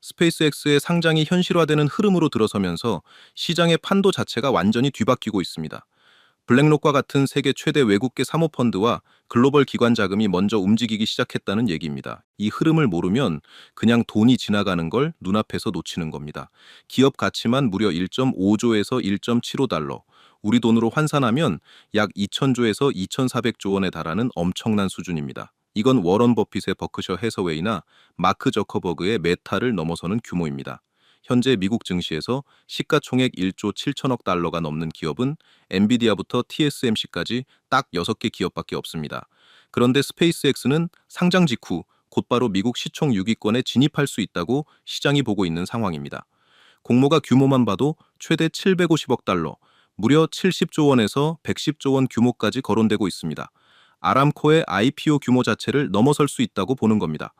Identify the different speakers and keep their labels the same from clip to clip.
Speaker 1: 스페이스X의 상장이 현실화되는 흐름으로 들어서면서 시장의 판도 자체가 완전히 뒤바뀌고 있습니다. 블랙록과 같은 세계 최대 외국계 사모펀드와 글로벌 기관 자금이 먼저 움직이기 시작했다는 얘기입니다. 이 흐름을 모르면 그냥 돈이 지나가는 걸 눈앞에서 놓치는 겁니다. 기업 가치만 무려 1.5조에서 1.75달러, 우리 돈으로 환산하면 약 2,000조에서 2,400조 원에 달하는 엄청난 수준입니다. 이건 워런 버핏의 버크셔 해서웨이나 마크 저커버그의 메타를 넘어서는 규모입니다. 현재 미국 증시에서 시가총액 1조 7천억 달러가 넘는 기업은 엔비디아부터 TSMC까지 딱 6개 기업밖에 없습니다. 그런데 스페이스X는 상장 직후 곧바로 미국 시총 6위권에 진입할 수 있다고 시장이 보고 있는 상황입니다. 공모가 규모만 봐도 최대 750억 달러, 무려 70조 원에서 110조 원 규모까지 거론되고 있습니다. 아람코의 IPO 규모 자체를 넘어설 수 있다고 보는 겁니다.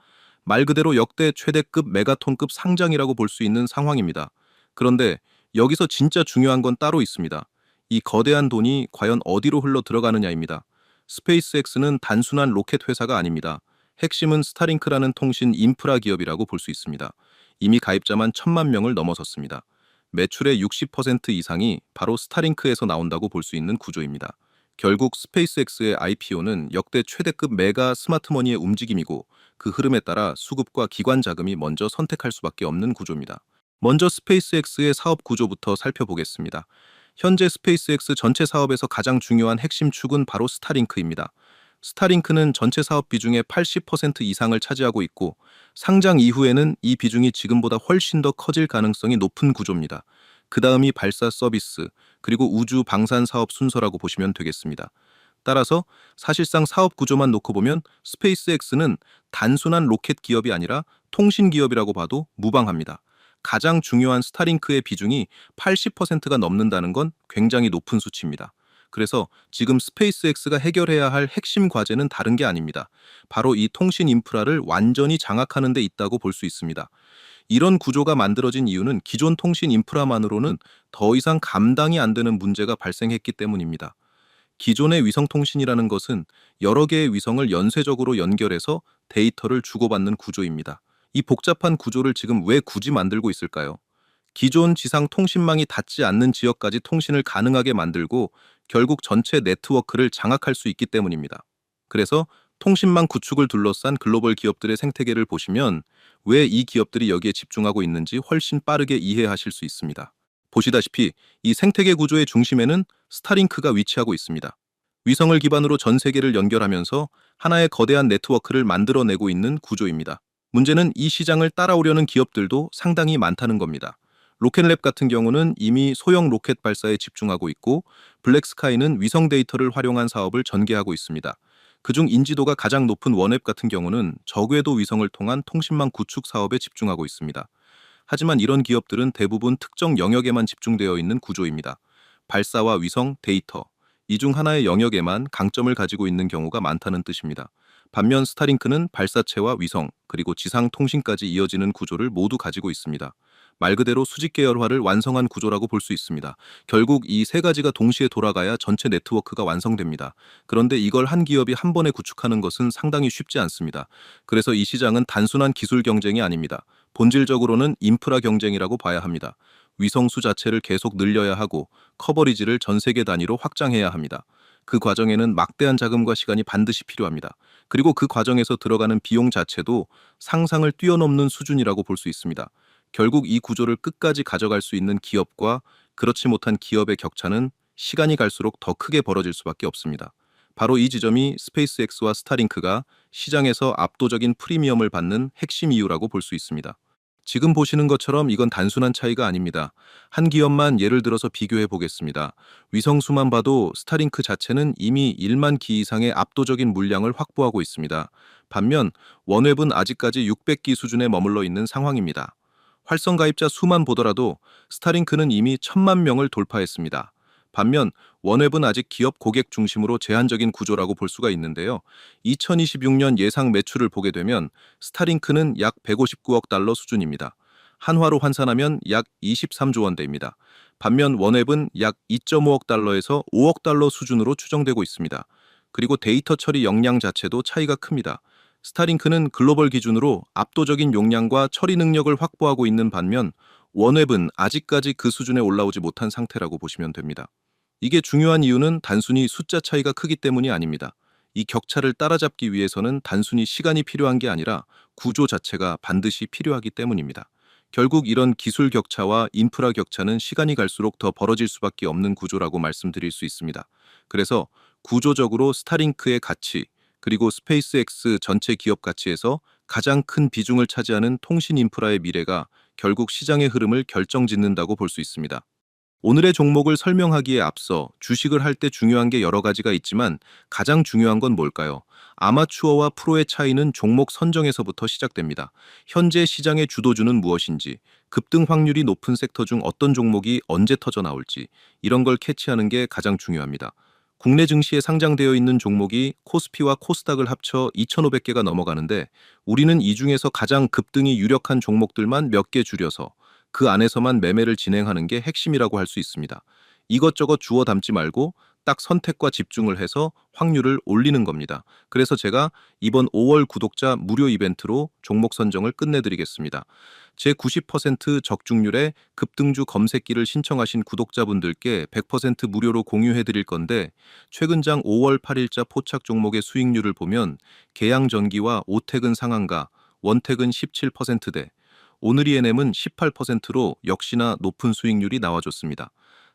Speaker 1: 말 그대로 역대 최대급 메가톤급 상장이라고 볼 수 있는 상황입니다. 그런데 여기서 진짜 중요한 건 따로 있습니다. 이 거대한 돈이 과연 어디로 흘러 들어가느냐입니다. 스페이스X는 단순한 로켓 회사가 아닙니다. 핵심은 스타링크라는 통신 인프라 기업이라고 볼 수 있습니다. 이미 가입자만 1,000만 명을 넘어섰습니다. 매출의 60% 이상이 바로 스타링크에서 나온다고 볼 수 있는 구조입니다. 결국 스페이스X의 IPO는 역대 최대급 메가 스마트머니의 움직임이고 그 흐름에 따라 수급과 기관 자금이 먼저 선택할 수밖에 없는 구조입니다. 먼저 스페이스X의 사업 구조부터 살펴보겠습니다. 현재 스페이스X 전체 사업에서 가장 중요한 핵심 축은 바로 스타링크입니다. 스타링크는 전체 사업 비중의 80% 이상을 차지하고 있고 상장 이후에는 이 비중이 지금보다 훨씬 더 커질 가능성이 높은 구조입니다. 그 다음이 발사 서비스, 그리고 우주 방산 사업 순서라고 보시면 되겠습니다. 따라서 사실상 사업 구조만 놓고 보면 스페이스X는 단순한 로켓 기업이 아니라 통신 기업이라고 봐도 무방합니다. 가장 중요한 스타링크의 비중이 80%가 넘는다는 건 굉장히 높은 수치입니다. 그래서 지금 스페이스X가 해결해야 할 핵심 과제는 다른 게 아닙니다. 바로 이 통신 인프라를 완전히 장악하는 데 있다고 볼 수 있습니다. 이런 구조가 만들어진 이유는 기존 통신 인프라만으로는 더 이상 감당이 안 되는 문제가 발생했기 때문입니다. 기존의 위성통신이라는 것은 여러 개의 위성을 연쇄적으로 연결해서 데이터를 주고받는 구조입니다. 이 복잡한 구조를 지금 왜 굳이 만들고 있을까요? 기존 지상 통신망이 닿지 않는 지역까지 통신을 가능하게 만들고 결국 전체 네트워크를 장악할 수 있기 때문입니다. 그래서 통신망 구축을 둘러싼 글로벌 기업들의 생태계를 보시면 왜 이 기업들이 여기에 집중하고 있는지 훨씬 빠르게 이해하실 수 있습니다. 보시다시피 이 생태계 구조의 중심에는 스타링크가 위치하고 있습니다. 위성을 기반으로 전 세계를 연결하면서 하나의 거대한 네트워크를 만들어내고 있는 구조입니다. 문제는 이 시장을 따라오려는 기업들도 상당히 많다는 겁니다. 로켓랩 같은 경우는 이미 소형 로켓 발사에 집중하고 있고 블랙스카이는 위성 데이터를 활용한 사업을 전개하고 있습니다. 그중 인지도가 가장 높은 원앱 같은 경우는 저궤도 위성을 통한 통신망 구축 사업에 집중하고 있습니다. 하지만 이런 기업들은 대부분 특정 영역에만 집중되어 있는 구조입니다. 발사와 위성, 데이터, 이 중 하나의 영역에만 강점을 가지고 있는 경우가 많다는 뜻입니다. 반면 스타링크는 발사체와 위성, 그리고 지상 통신까지 이어지는 구조를 모두 가지고 있습니다. 말 그대로 수직 계열화를 완성한 구조라고 볼 수 있습니다. 결국 이 세 가지가 동시에 돌아가야 전체 네트워크가 완성됩니다. 그런데 이걸 한 기업이 한 번에 구축하는 것은 상당히 쉽지 않습니다. 그래서 이 시장은 단순한 기술 경쟁이 아닙니다. 본질적으로는 인프라 경쟁이라고 봐야 합니다. 위성수 자체를 계속 늘려야 하고 커버리지를 전 세계 단위로 확장해야 합니다. 그 과정에는 막대한 자금과 시간이 반드시 필요합니다. 그리고 그 과정에서 들어가는 비용 자체도 상상을 뛰어넘는 수준이라고 볼 수 있습니다. 결국 이 구조를 끝까지 가져갈 수 있는 기업과 그렇지 못한 기업의 격차는 시간이 갈수록 더 크게 벌어질 수밖에 없습니다. 바로 이 지점이 스페이스X와 스타링크가 시장에서 압도적인 프리미엄을 받는 핵심 이유라고 볼 수 있습니다. 지금 보시는 것처럼 이건 단순한 차이가 아닙니다. 한 기업만 예를 들어서 비교해 보겠습니다. 위성수만 봐도 스타링크 자체는 이미 1만 기 이상의 압도적인 물량을 확보하고 있습니다. 반면 원웹은 아직까지 600기 수준에 머물러 있는 상황입니다. 활성 가입자 수만 보더라도 스타링크는 이미 1,000만 명을 돌파했습니다. 반면 원웹은 아직 기업 고객 중심으로 제한적인 구조라고 볼 수가 있는데요. 2026년 예상 매출을 보게 되면 스타링크는 약 159억 달러 수준입니다. 한화로 환산하면 약 23조 원대입니다. 반면 원웹은 약 2.5억 달러에서 5억 달러 수준으로 추정되고 있습니다. 그리고 데이터 처리 역량 자체도 차이가 큽니다. 스타링크는 글로벌 기준으로 압도적인 용량과 처리 능력을 확보하고 있는 반면 원웹은 아직까지 그 수준에 올라오지 못한 상태라고 보시면 됩니다. 이게 중요한 이유는 단순히 숫자 차이가 크기 때문이 아닙니다. 이 격차를 따라잡기 위해서는 단순히 시간이 필요한 게 아니라 구조 자체가 반드시 필요하기 때문입니다. 결국 이런 기술 격차와 인프라 격차는 시간이 갈수록 더 벌어질 수밖에 없는 구조라고 말씀드릴 수 있습니다. 그래서 구조적으로 스타링크의 가치, 그리고 스페이스X 전체 기업 가치에서 가장 큰 비중을 차지하는 통신 인프라의 미래가 결국 시장의 흐름을 결정짓는다고 볼 수 있습니다. 오늘의 종목을 설명하기에 앞서 주식을 할 때 중요한 게 여러 가지가 있지만 가장 중요한 건 뭘까요? 아마추어와 프로의 차이는 종목 선정에서부터 시작됩니다. 현재 시장의 주도주는 무엇인지, 급등 확률이 높은 섹터 중 어떤 종목이 언제 터져 나올지, 이런 걸 캐치하는 게 가장 중요합니다. 국내 증시에 상장되어 있는 종목이 코스피와 코스닥을 합쳐 2,500개가 넘어가는데 우리는 이 중에서 가장 급등이 유력한 종목들만 몇 개 줄여서 그 안에서만 매매를 진행하는 게 핵심이라고 할 수 있습니다. 이것저것 주워 담지 말고 딱 선택과 집중을 해서 확률을 올리는 겁니다. 그래서 제가 이번 5월 구독자 무료 이벤트로 종목 선정을 끝내드리겠습니다. 제 90% 적중률의 급등주 검색기를 신청하신 구독자분들께 100% 무료로 공유해드릴 건데 최근장 5월 8일자 포착 종목의 수익률을 보면 계양전기와 오택은 상한가, 원택은 17%대, 오늘이 NM은 18%로 역시나 높은 수익률이 나와줬습니다.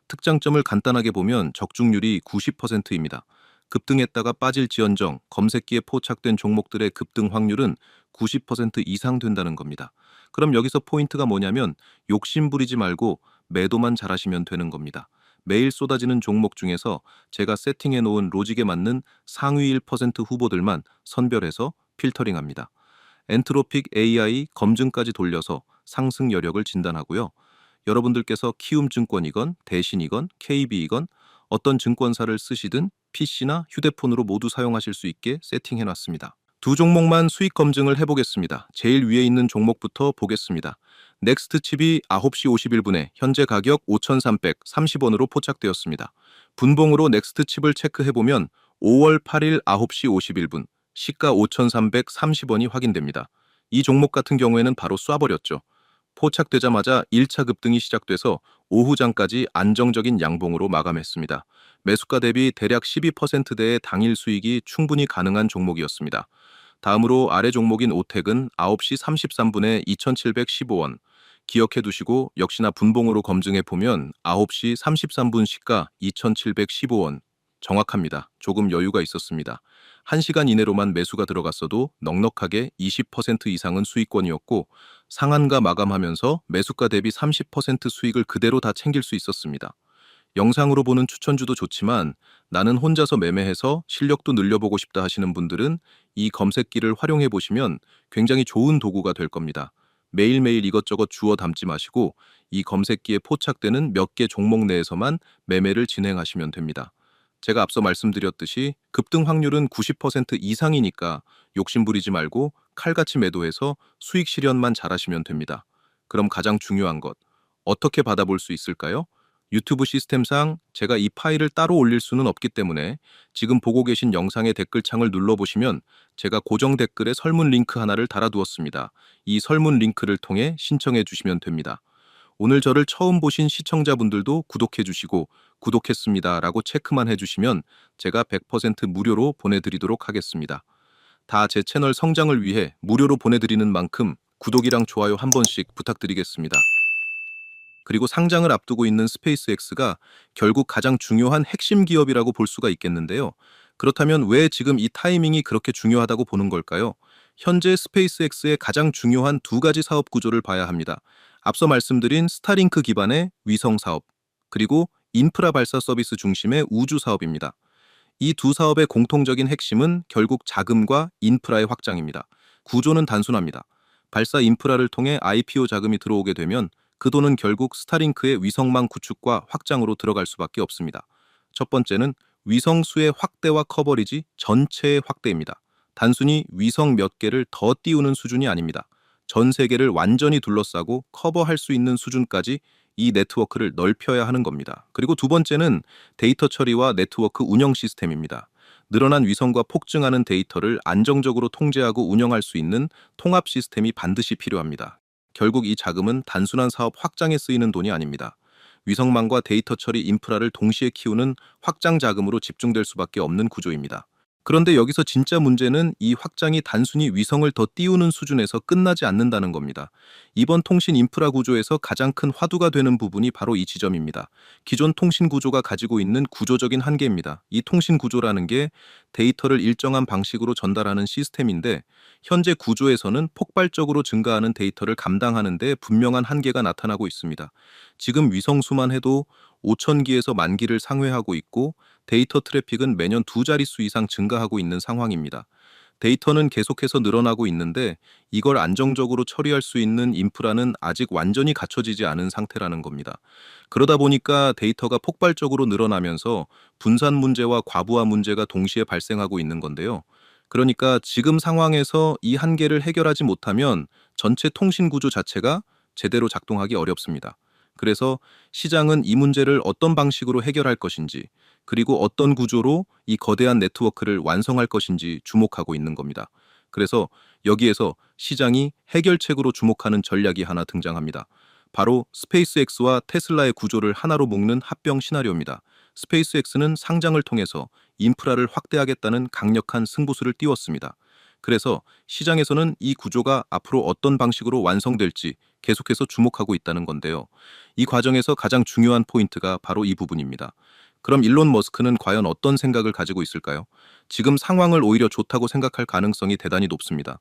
Speaker 1: 특장점을 간단하게 보면 적중률이 90%입니다. 급등했다가 빠질지언정 검색기에 포착된 종목들의 급등 확률은 90% 이상 된다는 겁니다. 그럼 여기서 포인트가 뭐냐면 욕심 부리지 말고 매도만 잘하시면 되는 겁니다. 매일 쏟아지는 종목 중에서 제가 세팅해 놓은 로직에 맞는 상위 1% 후보들만 선별해서 필터링합니다. 엔트로픽 AI 검증까지 돌려서 상승 여력을 진단하고요. 여러분들께서 키움증권이건 대신이건 KB이건 어떤 증권사를 쓰시든 PC나 휴대폰으로 모두 사용하실 수 있게 세팅해놨습니다. 두 종목만 수익 검증을 해보겠습니다. 제일 위에 있는 종목부터 보겠습니다. 넥스트칩이 9시 51분에 현재 가격 5,330원으로 포착되었습니다. 분봉으로 넥스트칩을 체크해보면 5월 8일 9시 51분 시가 5,330원이 확인됩니다. 이 종목 같은 경우에는 바로 쏴버렸죠. 포착되자마자 1차 급등이 시작돼서 오후장까지 안정적인 양봉으로 마감했습니다. 매수가 대비 대략 12%대의 당일 수익이 충분히 가능한 종목이었습니다. 다음으로 아래 종목인 오택은 9시 33분에 2,715원. 기억해 두시고 역시나 분봉으로 검증해 보면 9시 33분 시가 2,715원. 정확합니다. 조금 여유가 있었습니다. 1시간 이내로만 매수가 들어갔어도 넉넉하게 20% 이상은 수익권이었고 상한가 마감하면서 매수가 대비 30% 수익을 그대로 다 챙길 수 있었습니다. 영상으로 보는 추천주도 좋지만 나는 혼자서 매매해서 실력도 늘려보고 싶다 하시는 분들은 이 검색기를 활용해 보시면 굉장히 좋은 도구가 될 겁니다. 매일매일 이것저것 주워 담지 마시고 이 검색기에 포착되는 몇 개 종목 내에서만 매매를 진행하시면 됩니다. 제가 앞서 말씀드렸듯이 급등 확률은 90% 이상이니까 욕심부리지 말고 칼같이 매도해서 수익 실현만 잘하시면 됩니다. 그럼 가장 중요한 것, 어떻게 받아볼 수 있을까요? 유튜브 시스템상 제가 이 파일을 따로 올릴 수는 없기 때문에 지금 보고 계신 영상의 댓글창을 눌러보시면 제가 고정 댓글에 설문 링크 하나를 달아두었습니다. 이 설문 링크를 통해 신청해 주시면 됩니다. 오늘 저를 처음 보신 시청자분들도 구독해 주시고 구독했습니다 라고 체크만 해주시면 제가 100% 무료로 보내드리도록 하겠습니다. 다 제 채널 성장을 위해 무료로 보내드리는 만큼 구독이랑 좋아요 한 번씩 부탁드리겠습니다. 그리고 상장을 앞두고 있는 스페이스X가 결국 가장 중요한 핵심 기업이라고 볼 수가 있겠는데요. 그렇다면 왜 지금 이 타이밍이 그렇게 중요하다고 보는 걸까요? 현재 스페이스X의 가장 중요한 두 가지 사업 구조를 봐야 합니다. 앞서 말씀드린 스타링크 기반의 위성 사업, 그리고 인프라 발사 서비스 중심의 우주 사업입니다. 이 두 사업의 공통적인 핵심은 결국 자금과 인프라의 확장입니다. 구조는 단순합니다. 발사 인프라를 통해 IPO 자금이 들어오게 되면 그 돈은 결국 스타링크의 위성망 구축과 확장으로 들어갈 수밖에 없습니다. 첫 번째는 위성 수의 확대와 커버리지 전체의 확대입니다. 단순히 위성 몇 개를 더 띄우는 수준이 아닙니다. 전 세계를 완전히 둘러싸고 커버할 수 있는 수준까지 이 네트워크를 넓혀야 하는 겁니다. 그리고 두 번째는 데이터 처리와 네트워크 운영 시스템입니다. 늘어난 위성과 폭증하는 데이터를 안정적으로 통제하고 운영할 수 있는 통합 시스템이 반드시 필요합니다. 결국 이 자금은 단순한 사업 확장에 쓰이는 돈이 아닙니다. 위성망과 데이터 처리 인프라를 동시에 키우는 확장 자금으로 집중될 수밖에 없는 구조입니다. 그런데 여기서 진짜 문제는 이 확장이 단순히 위성을 더 띄우는 수준에서 끝나지 않는다는 겁니다. 이번 통신 인프라 구조에서 가장 큰 화두가 되는 부분이 바로 이 지점입니다. 기존 통신 구조가 가지고 있는 구조적인 한계입니다. 이 통신 구조라는 게 데이터를 일정한 방식으로 전달하는 시스템인데, 현재 구조에서는 폭발적으로 증가하는 데이터를 감당하는 데 분명한 한계가 나타나고 있습니다. 지금 위성수만 해도 5,000기에서 10,000기를 상회하고 있고, 데이터 트래픽은 매년 두 자릿수 이상 증가하고 있는 상황입니다. 데이터는 계속해서 늘어나고 있는데, 이걸 안정적으로 처리할 수 있는 인프라는 아직 완전히 갖춰지지 않은 상태라는 겁니다. 그러다 보니까 데이터가 폭발적으로 늘어나면서 분산 문제와 과부하 문제가 동시에 발생하고 있는 건데요. 그러니까 지금 상황에서 이 한계를 해결하지 못하면 전체 통신 구조 자체가 제대로 작동하기 어렵습니다. 그래서 시장은 이 문제를 어떤 방식으로 해결할 것인지, 그리고 어떤 구조로 이 거대한 네트워크를 완성할 것인지 주목하고 있는 겁니다. 그래서 여기에서 시장이 해결책으로 주목하는 전략이 하나 등장합니다. 바로 스페이스X와 테슬라의 구조를 하나로 묶는 합병 시나리오입니다. 스페이스X는 상장을 통해서 인프라를 확대하겠다는 강력한 승부수를 띄웠습니다. 그래서 시장에서는 이 구조가 앞으로 어떤 방식으로 완성될지 계속해서 주목하고 있다는 건데요. 이 과정에서 가장 중요한 포인트가 바로 이 부분입니다. 그럼 일론 머스크는 과연 어떤 생각을 가지고 있을까요? 지금 상황을 오히려 좋다고 생각할 가능성이 대단히 높습니다.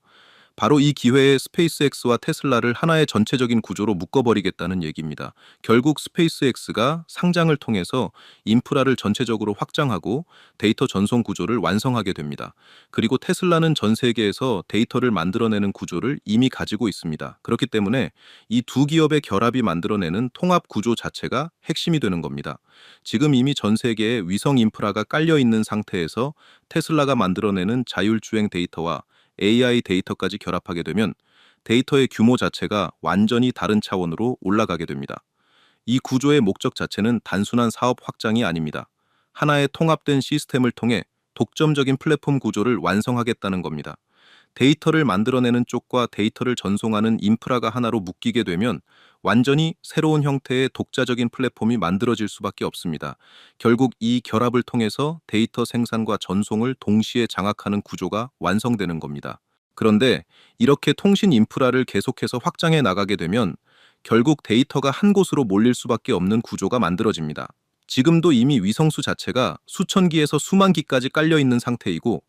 Speaker 1: 바로 이 기회에 스페이스X와 테슬라를 하나의 전체적인 구조로 묶어버리겠다는 얘기입니다. 결국 스페이스X가 상장을 통해서 인프라를 전체적으로 확장하고 데이터 전송 구조를 완성하게 됩니다. 그리고 테슬라는 전 세계에서 데이터를 만들어내는 구조를 이미 가지고 있습니다. 그렇기 때문에 이 두 기업의 결합이 만들어내는 통합 구조 자체가 핵심이 되는 겁니다. 지금 이미 전 세계에 위성 인프라가 깔려 있는 상태에서 테슬라가 만들어내는 자율주행 데이터와 AI 데이터까지 결합하게 되면 데이터의 규모 자체가 완전히 다른 차원으로 올라가게 됩니다. 이 구조의 목적 자체는 단순한 사업 확장이 아닙니다. 하나의 통합된 시스템을 통해 독점적인 플랫폼 구조를 완성하겠다는 겁니다. 데이터를 만들어내는 쪽과 데이터를 전송하는 인프라가 하나로 묶이게 되면 완전히 새로운 형태의 독자적인 플랫폼이 만들어질 수밖에 없습니다. 결국 이 결합을 통해서 데이터 생산과 전송을 동시에 장악하는 구조가 완성되는 겁니다. 그런데 이렇게 통신 인프라를 계속해서 확장해 나가게 되면 결국 데이터가 한 곳으로 몰릴 수밖에 없는 구조가 만들어집니다. 지금도 이미 위성수 자체가 수천 기에서 수만 기까지 깔려 있는 상태이고,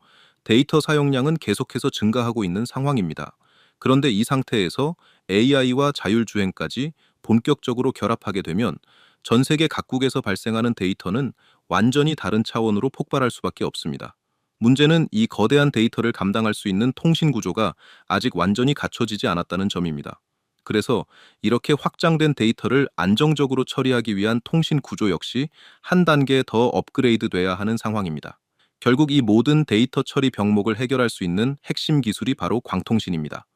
Speaker 1: 데이터 사용량은 계속해서 증가하고 있는 상황입니다. 그런데 이 상태에서 AI와 자율주행까지 본격적으로 결합하게 되면 전 세계 각국에서 발생하는 데이터는 완전히 다른 차원으로 폭발할 수밖에 없습니다. 문제는 이 거대한 데이터를 감당할 수 있는 통신 구조가 아직 완전히 갖춰지지 않았다는 점입니다. 그래서 이렇게 확장된 데이터를 안정적으로 처리하기 위한 통신 구조 역시 한 단계 더 업그레이드 돼야 하는 상황입니다. 결국 이 모든 데이터 처리 병목을 해결할 수 있는 핵심 기술이 바로 광통신입니다.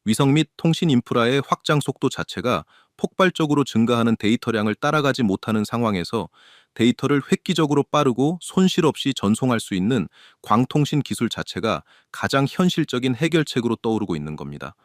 Speaker 1: 위성 및 통신 인프라의 확장 속도 자체가 폭발적으로 증가하는 데이터량을 따라가지 못하는 상황에서 데이터를 획기적으로 빠르고 손실 없이 전송할 수 있는 광통신 기술 자체가 가장 현실적인 해결책으로 떠오르고 있는 겁니다.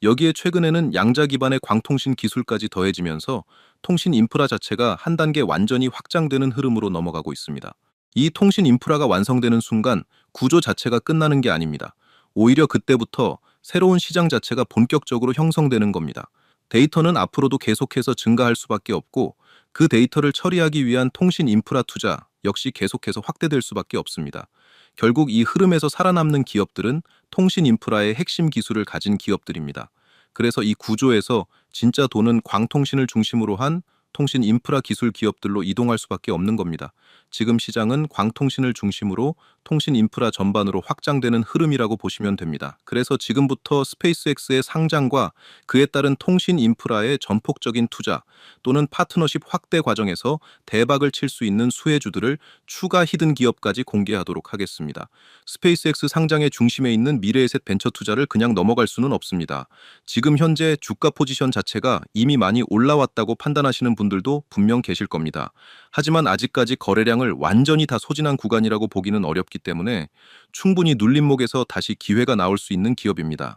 Speaker 1: 여기에 최근에는 양자 기반의 광통신 기술까지 더해지면서 통신 인프라 자체가 한 단계 완전히 확장되는 흐름으로 넘어가고 있습니다. 이 통신 인프라가 완성되는 순간 구조 자체가 끝나는 게 아닙니다. 오히려 그때부터 새로운 시장 자체가 본격적으로 형성되는 겁니다. 데이터는 앞으로도 계속해서 증가할 수밖에 없고, 그 데이터를 처리하기 위한 통신 인프라 투자 역시 계속해서 확대될 수밖에 없습니다. 결국 이 흐름에서 살아남는 기업들은 통신 인프라의 핵심 기술을 가진 기업들입니다. 그래서 이 구조에서 진짜 돈은 광통신을 중심으로 한 통신 인프라 기술 기업들로 이동할 수밖에 없는 겁니다. 지금 시장은 광통신을 중심으로 통신 인프라 전반으로 확장되는 흐름이라고 보시면 됩니다. 그래서 지금부터 스페이스X의 상장과 그에 따른 통신 인프라의 전폭적인 투자 또는 파트너십 확대 과정에서 대박을 칠 수 있는 수혜주들을 추가 히든 기업까지 공개하도록 하겠습니다. 스페이스X 상장의 중심에 있는 미래에셋 벤처 투자를 그냥 넘어갈 수는 없습니다. 지금 현재 주가 포지션 자체가 이미 많이 올라왔다고 판단하시는 분들도 분명 계실 겁니다. 하지만 아직까지 거래량을 완전히 다 소진한 구간이라고 보기는 어렵기 없기 때문에 충분히 눌림목에서 다시 기회가 나올 수 있는 기업입니다.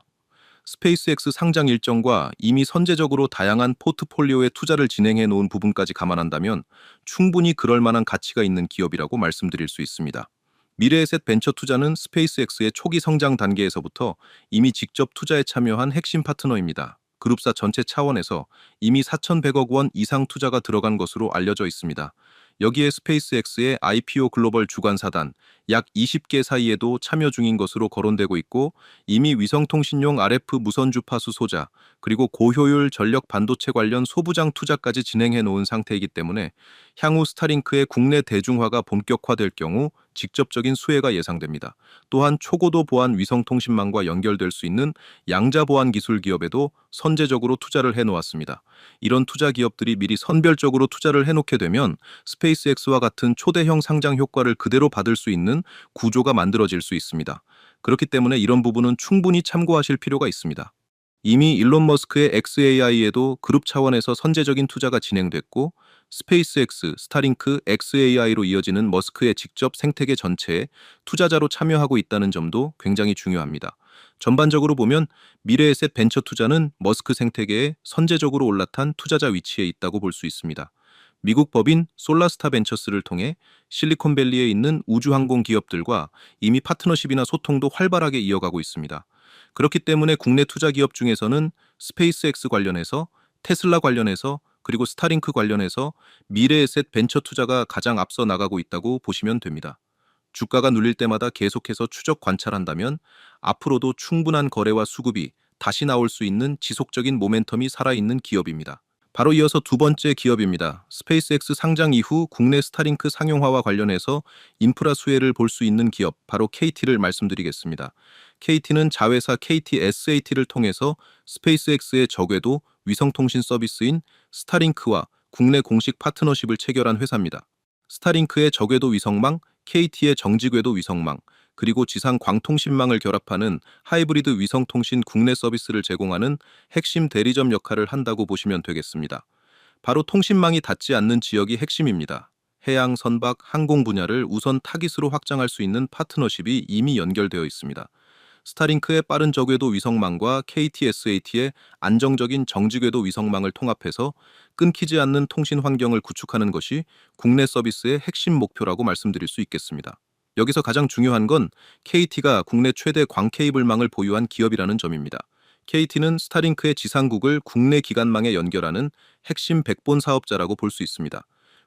Speaker 1: 스페이스X 상장 일정과 이미 선제적으로 다양한 포트폴리오에 투자를 진행해 놓은 부분까지 감안한다면 충분히 그럴 만한 가치가 있는 기업이라고 말씀드릴 수 있습니다. 미래에셋 벤처 투자는 스페이스X의 초기 성장 단계에서부터 이미 직접 투자에 참여한 핵심 파트너입니다. 그룹사 전체 차원에서 이미 4,100억 원 이상 투자가 들어간 것으로 알려져 있습니다. 여기에 스페이스X의 IPO 글로벌 주관사단 약 20개 사이에도 참여 중인 것으로 거론되고 있고, 이미 위성통신용 RF 무선 주파수 소자, 그리고 고효율 전력 반도체 관련 소부장 투자까지 진행해 놓은 상태이기 때문에 향후 스타링크의 국내 대중화가 본격화될 경우 직접적인 수혜가 예상됩니다. 또한 초고도 보안 위성통신망과 연결될 수 있는 양자 보안 기술 기업에도 선제적으로 투자를 해놓았습니다. 이런 투자 기업들이 미리 선별적으로 투자를 해놓게 되면 스페이스X와 같은 초대형 상장 효과를 그대로 받을 수 있는 구조가 만들어질 수 있습니다. 그렇기 때문에 이런 부분은 충분히 참고하실 필요가 있습니다. 이미 일론 머스크의 XAI에도 그룹 차원에서 선제적인 투자가 진행됐고, 스페이스X, 스타링크, XAI로 이어지는 머스크의 직접 생태계 전체에 투자자로 참여하고 있다는 점도 굉장히 중요합니다. 전반적으로 보면 미래에셋 벤처 투자는 머스크 생태계에 선제적으로 올라탄 투자자 위치에 있다고 볼 수 있습니다. 미국 법인 솔라스타 벤처스를 통해 실리콘밸리에 있는 우주항공 기업들과 이미 파트너십이나 소통도 활발하게 이어가고 있습니다. 그렇기 때문에 국내 투자 기업 중에서는 스페이스X 관련해서, 테슬라 관련해서, 그리고 스타링크 관련해서 미래에셋 벤처 투자가 가장 앞서 나가고 있다고 보시면 됩니다. 주가가 눌릴 때마다 계속해서 추적 관찰한다면 앞으로도 충분한 거래와 수급이 다시 나올 수 있는 지속적인 모멘텀이 살아있는 기업입니다. 바로 이어서 두 번째 기업입니다. 스페이스X 상장 이후 국내 스타링크 상용화와 관련해서 인프라 수혜를 볼 수 있는 기업, 바로 KT를 말씀드리겠습니다. KT는 자회사 KT SAT를 통해서 스페이스X의 저궤도 위성통신 서비스인 스타링크와 국내 공식 파트너십을 체결한 회사입니다. 스타링크의 저궤도 위성망, KT의 정지궤도 위성망, 그리고 지상 광통신망을 결합하는 하이브리드 위성통신 국내 서비스를 제공하는 핵심 대리점 역할을 한다고 보시면 되겠습니다. 바로 통신망이 닿지 않는 지역이 핵심입니다. 해양, 선박, 항공 분야를 우선 타깃으로 확장할 수 있는 파트너십이 이미 연결되어 있습니다. 스타링크의 빠른 저궤도 위성망과 KTSAT의 안정적인 정지궤도 위성망을 통합해서 끊기지 않는 통신 환경을 구축하는 것이 국내 서비스의 핵심 목표라고 말씀드릴 수 있겠습니다. 여기서 가장 중요한 건 KT가 국내 최대 광케이블망을 보유한 기업이라는 점입니다. KT는 스타링크의 지상국을 국내 기관망에 연결하는 핵심 백본 사업자라고 볼 수 있습니다.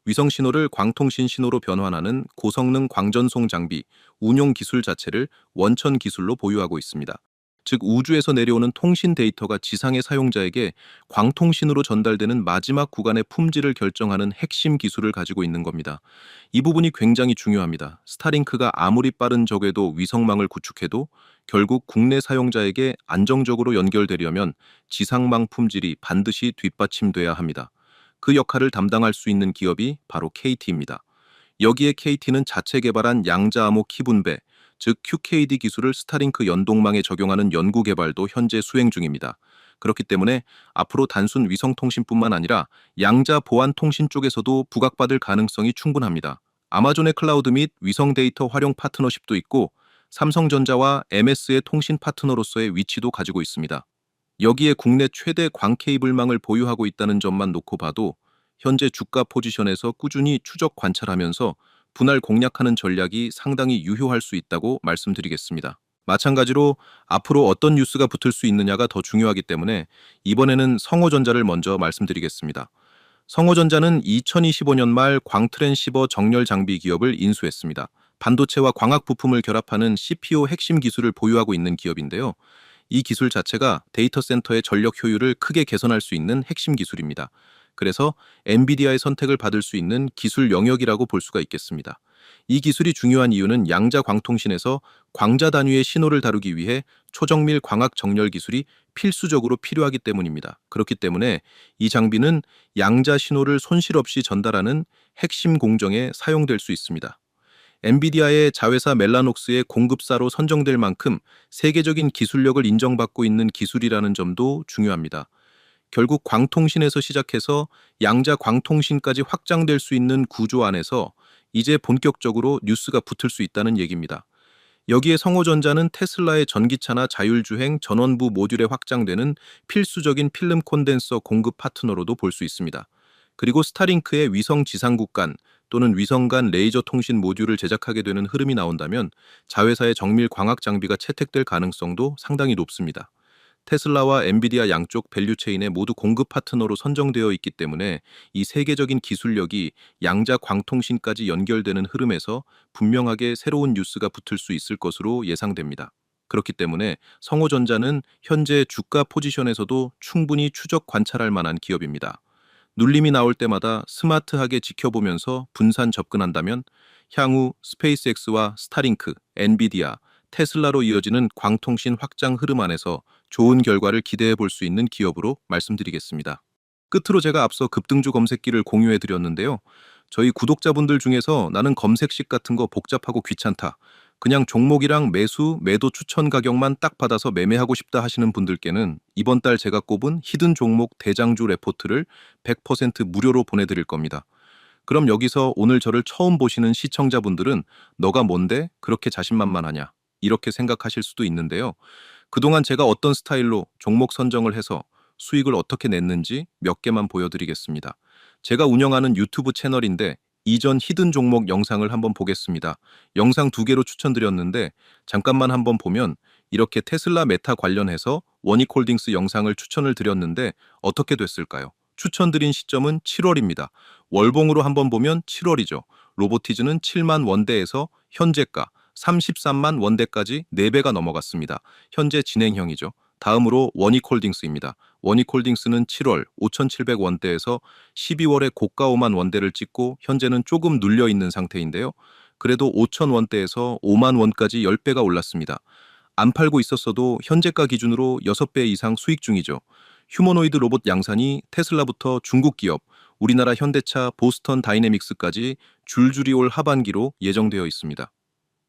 Speaker 1: 위성 신호를 광통신 신호로 변환하는 고성능 광전송 장비, 운용 기술 자체를 원천 기술로 보유하고 있습니다. 즉, 우주에서 내려오는 통신 데이터가 지상의 사용자에게 광통신으로 전달되는 마지막 구간의 품질을 결정하는 핵심 기술을 가지고 있는 겁니다. 이 부분이 굉장히 중요합니다. 스타링크가 아무리 빠른 적에도 위성망을 구축해도 결국 국내 사용자에게 안정적으로 연결되려면 지상망 품질이 반드시 뒷받침돼야 합니다. 그 역할을 담당할 수 있는 기업이 바로 KT입니다. 여기에 KT는 자체 개발한 양자 암호 키 분배, 즉 QKD 기술을 스타링크 연동망에 적용하는 연구 개발도 현재 수행 중입니다. 그렇기 때문에 앞으로 단순 위성통신뿐만 아니라 양자 보안 통신 쪽에서도 부각받을 가능성이 충분합니다. 아마존의 클라우드 및 위성 데이터 활용 파트너십도 있고, 삼성전자와 MS의 통신 파트너로서의 위치도 가지고 있습니다. 여기에 국내 최대 광케이블망을 보유하고 있다는 점만 놓고 봐도 현재 주가 포지션에서 꾸준히 추적 관찰하면서 분할 공략하는 전략이 상당히 유효할 수 있다고 말씀드리겠습니다. 마찬가지로 앞으로 어떤 뉴스가 붙을 수 있느냐가 더 중요하기 때문에 이번에는 성호전자를 먼저 말씀드리겠습니다. 성호전자는 2025년 말 광트랜시버 정렬 장비 기업을 인수했습니다. 반도체와 광학 부품을 결합하는 CPO 핵심 기술을 보유하고 있는 기업인데요. 이 기술 자체가 데이터 센터의 전력 효율을 크게 개선할 수 있는 핵심 기술입니다. 그래서 엔비디아의 선택을 받을 수 있는 기술 영역이라고 볼 수가 있겠습니다. 이 기술이 중요한 이유는 양자 광통신에서 광자 단위의 신호를 다루기 위해 초정밀 광학 정렬 기술이 필수적으로 필요하기 때문입니다. 그렇기 때문에 이 장비는 양자 신호를 손실 없이 전달하는 핵심 공정에 사용될 수 있습니다. 엔비디아의 자회사 멜라녹스의 공급사로 선정될 만큼 세계적인 기술력을 인정받고 있는 기술이라는 점도 중요합니다. 결국 광통신에서 시작해서 양자 광통신까지 확장될 수 있는 구조 안에서 이제 본격적으로 뉴스가 붙을 수 있다는 얘기입니다. 여기에 성호전자는 테슬라의 전기차나 자율주행 전원부 모듈에 확장되는 필수적인 필름 콘덴서 공급 파트너로도 볼 수 있습니다. 그리고 스타링크의 위성 지상국 간 또는 위성 간 레이저 통신 모듈을 제작하게 되는 흐름이 나온다면 자회사의 정밀 광학 장비가 채택될 가능성도 상당히 높습니다. 테슬라와 엔비디아 양쪽 밸류체인에 모두 공급 파트너로 선정되어 있기 때문에 이 세계적인 기술력이 양자 광통신까지 연결되는 흐름에서 분명하게 새로운 뉴스가 붙을 수 있을 것으로 예상됩니다. 그렇기 때문에 성호전자는 현재 주가 포지션에서도 충분히 추적 관찰할 만한 기업입니다. 눌림이 나올 때마다 스마트하게 지켜보면서 분산 접근한다면 향후 스페이스X와 스타링크, 엔비디아, 테슬라로 이어지는 광통신 확장 흐름 안에서 좋은 결과를 기대해 볼 수 있는 기업으로 말씀드리겠습니다. 끝으로 제가 앞서 급등주 검색기를 공유해 드렸는데요. 저희 구독자분들 중에서 나는 검색식 같은 거 복잡하고 귀찮다. 그냥 종목이랑 매수, 매도 추천 가격만 딱 받아서 매매하고 싶다 하시는 분들께는 이번 달 제가 꼽은 히든 종목 대장주 레포트를 100% 무료로 보내드릴 겁니다. 그럼 여기서 오늘 저를 처음 보시는 시청자분들은 너가 뭔데 그렇게 자신만만하냐 이렇게 생각하실 수도 있는데요. 그동안 제가 어떤 스타일로 종목 선정을 해서 수익을 어떻게 냈는지 몇 개만 보여드리겠습니다. 제가 운영하는 유튜브 채널인데 이전 히든 종목 영상을 한번 보겠습니다. 영상 2개로 추천드렸는데 잠깐만 한번 보면 이렇게 테슬라 메타 관련해서 원익홀딩스 영상을 추천을 드렸는데 어떻게 됐을까요? 추천드린 시점은 7월입니다. 월봉으로 한번 보면 7월이죠. 로보티즈는 7만 원대에서 현재가 33만 원대까지 4배가 넘어갔습니다. 현재 진행형이죠. 다음으로 원익홀딩스입니다. 원익홀딩스는 7월 5,700원대에서 12월에 고가 5만 원대를 찍고 현재는 조금 눌려 있는 상태인데요. 그래도 5,000원대에서 5만 원까지 10배가 올랐습니다. 안 팔고 있었어도 현재가 기준으로 6배 이상 수익 중이죠. 휴머노이드 로봇 양산이 테슬라부터 중국 기업, 우리나라 현대차, 보스턴 다이내믹스까지 줄줄이 올 하반기로 예정되어 있습니다.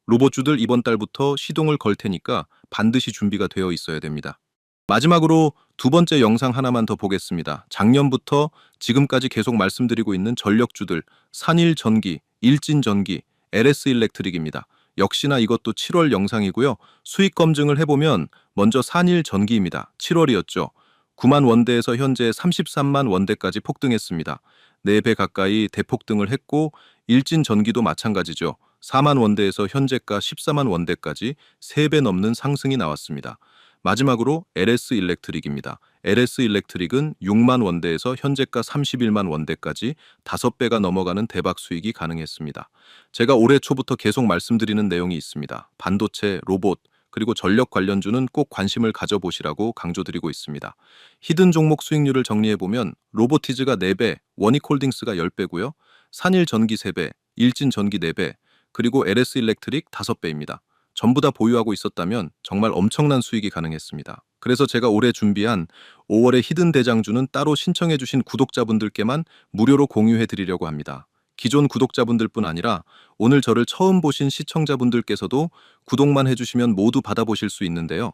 Speaker 1: 로봇주들 이번 달부터 시동을 걸 테니까 반드시 준비가 되어 있어야 됩니다. 마지막으로 2번째 영상 하나만 더 보겠습니다. 작년부터 지금까지 계속 말씀드리고 있는 전력주들 산일전기, 일진전기, LS일렉트릭입니다. 역시나 이것도 7월 영상이고요. 수익 검증을 해보면 먼저 산일전기입니다. 7월이었죠. 9만 원대에서 현재 33만 원대까지 폭등했습니다. 4배 가까이 대폭등을 했고 일진전기도 마찬가지죠. 4만 원대에서 현재가 14만 원대까지 3배 넘는 상승이 나왔습니다. 마지막으로 LS일렉트릭입니다. LS일렉트릭은 6만 원대에서 현재가 31만 원대까지 5배가 넘어가는 대박 수익이 가능했습니다. 제가 올해 초부터 계속 말씀드리는 내용이 있습니다. 반도체, 로봇, 그리고 전력 관련주는 꼭 관심을 가져보시라고 강조드리고 있습니다. 히든 종목 수익률을 정리해보면 로보티즈가 4배, 원익홀딩스가 10배고요. 산일전기 3배, 일진전기 4배, 그리고 LS일렉트릭 5배입니다. 전부 다 보유하고 있었다면 정말 엄청난 수익이 가능했습니다. 그래서 제가 올해 준비한 5월의 히든 대장주는 따로 신청해주신 구독자분들께만 무료로 공유해드리려고 합니다. 기존 구독자분들뿐 아니라 오늘 저를 처음 보신 시청자분들께서도 구독만 해주시면 모두 받아보실 수 있는데요.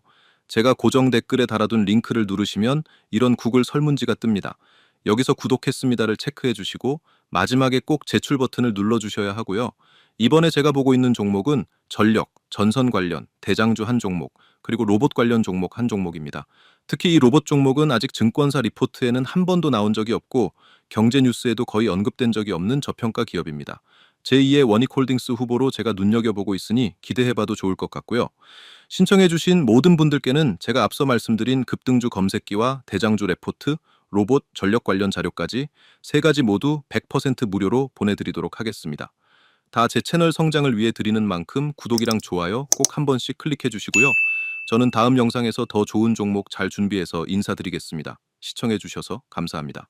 Speaker 1: 제가 고정 댓글에 달아둔 링크를 누르시면 이런 구글 설문지가 뜹니다. 여기서 구독했습니다를 체크해 주시고 마지막에 꼭 제출 버튼을 눌러주셔야 하고요. 이번에 제가 보고 있는 종목은 전력, 전선 관련, 대장주 한 종목, 그리고 로봇 관련 종목 한 종목입니다. 특히 이 로봇 종목은 아직 증권사 리포트에는 한 번도 나온 적이 없고 경제 뉴스에도 거의 언급된 적이 없는 저평가 기업입니다. 제2의 원익홀딩스 후보로 제가 눈여겨보고 있으니 기대해봐도 좋을 것 같고요. 신청해주신 모든 분들께는 제가 앞서 말씀드린 급등주 검색기와 대장주 레포트, 로봇, 전력 관련 자료까지 3가지 모두 100% 무료로 보내드리도록 하겠습니다. 다 제 채널 성장을 위해 드리는 만큼 구독이랑 좋아요 꼭 한 번씩 클릭해 주시고요. 저는 다음 영상에서 더 좋은 종목 잘 준비해서 인사드리겠습니다. 시청해 주셔서 감사합니다.